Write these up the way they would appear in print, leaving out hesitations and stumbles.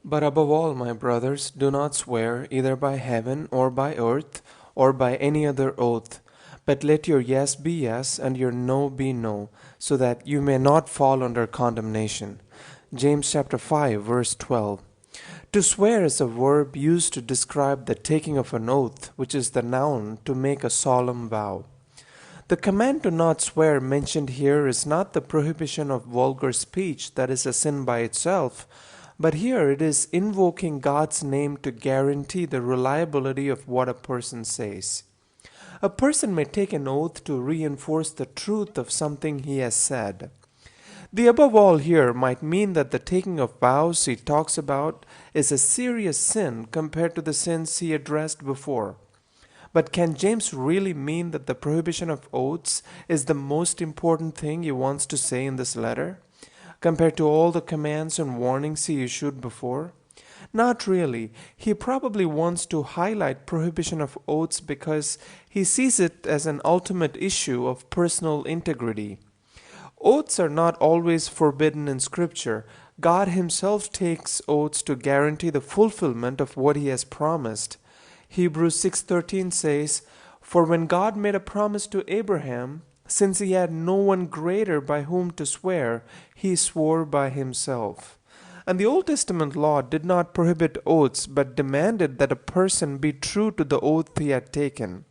But above all, my brothers, do not swear either by heaven or by earth or by any other oath, but let your yes be yes and your no be no, so that you may not fall under condemnation. James chapter 5 verse 12. To swear is a verb used to describe the taking of an oath, which is the noun to make a solemn vow. The command to not swear mentioned here is not the prohibition of vulgar speech that is a sin by itself, but here it is invoking God's name to guarantee the reliability of what a person says. A person may take an oath to reinforce the truth of something he has said. The above all here might mean that the taking of vows he talks about is a serious sin compared to the sins he addressed before. But can James really mean that the prohibition of oaths is the most important thing he wants to say in this letter, compared to all the commands and warnings he issued before? Not really. He probably wants to highlight prohibition of oaths because he sees it as an ultimate issue of personal integrity. Oaths are not always forbidden in Scripture. God Himself takes oaths to guarantee the fulfillment of what He has promised. Hebrews 6:13 says, "For when God made a promise to Abraham, since he had no one greater by whom to swear, he swore by himself." And the Old Testament law did not prohibit oaths, but demanded that a person be true to the oath he had taken.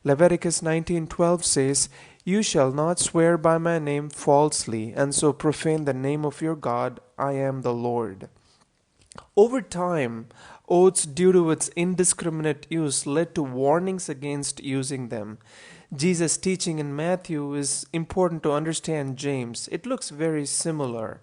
Leviticus 19:12 says, "You shall not swear by my name falsely, and so profane the name of your God. I am the Lord." Over time, oaths, due to its indiscriminate use, led to warnings against using them. Jesus' teaching in Matthew is important to understand James. It looks very similar.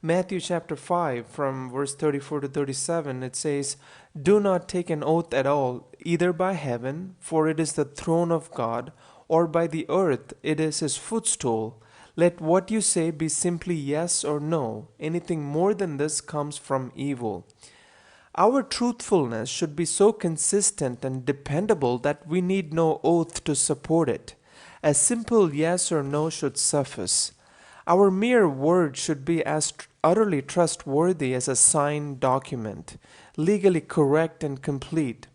Matthew chapter 5 from verse 34 to 37, it says, "Do not take an oath at all, either by heaven, for it is the throne of God, or by the earth, it is His footstool. Let what you say be simply yes or no. Anything more than this comes from evil." Our truthfulness should be so consistent and dependable that we need no oath to support it. A simple yes or no should suffice. Our mere word should be as utterly trustworthy as a signed document, legally correct and complete.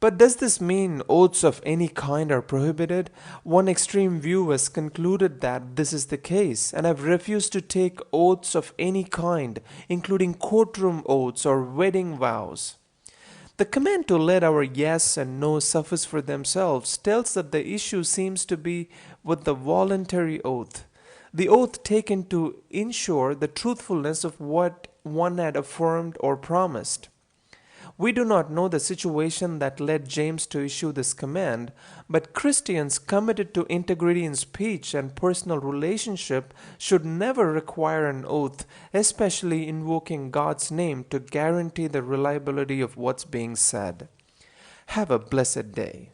But does this mean oaths of any kind are prohibited? One extreme view has concluded that this is the case, and have refused to take oaths of any kind, including courtroom oaths or wedding vows. The command to let our yes and no suffice for themselves tells that the issue seems to be with the voluntary oath, the oath taken to ensure the truthfulness of what one had affirmed or promised. We do not know the situation that led James to issue this command, but Christians committed to integrity in speech and personal relationship should never require an oath, especially invoking God's name to guarantee the reliability of what's being said. Have a blessed day.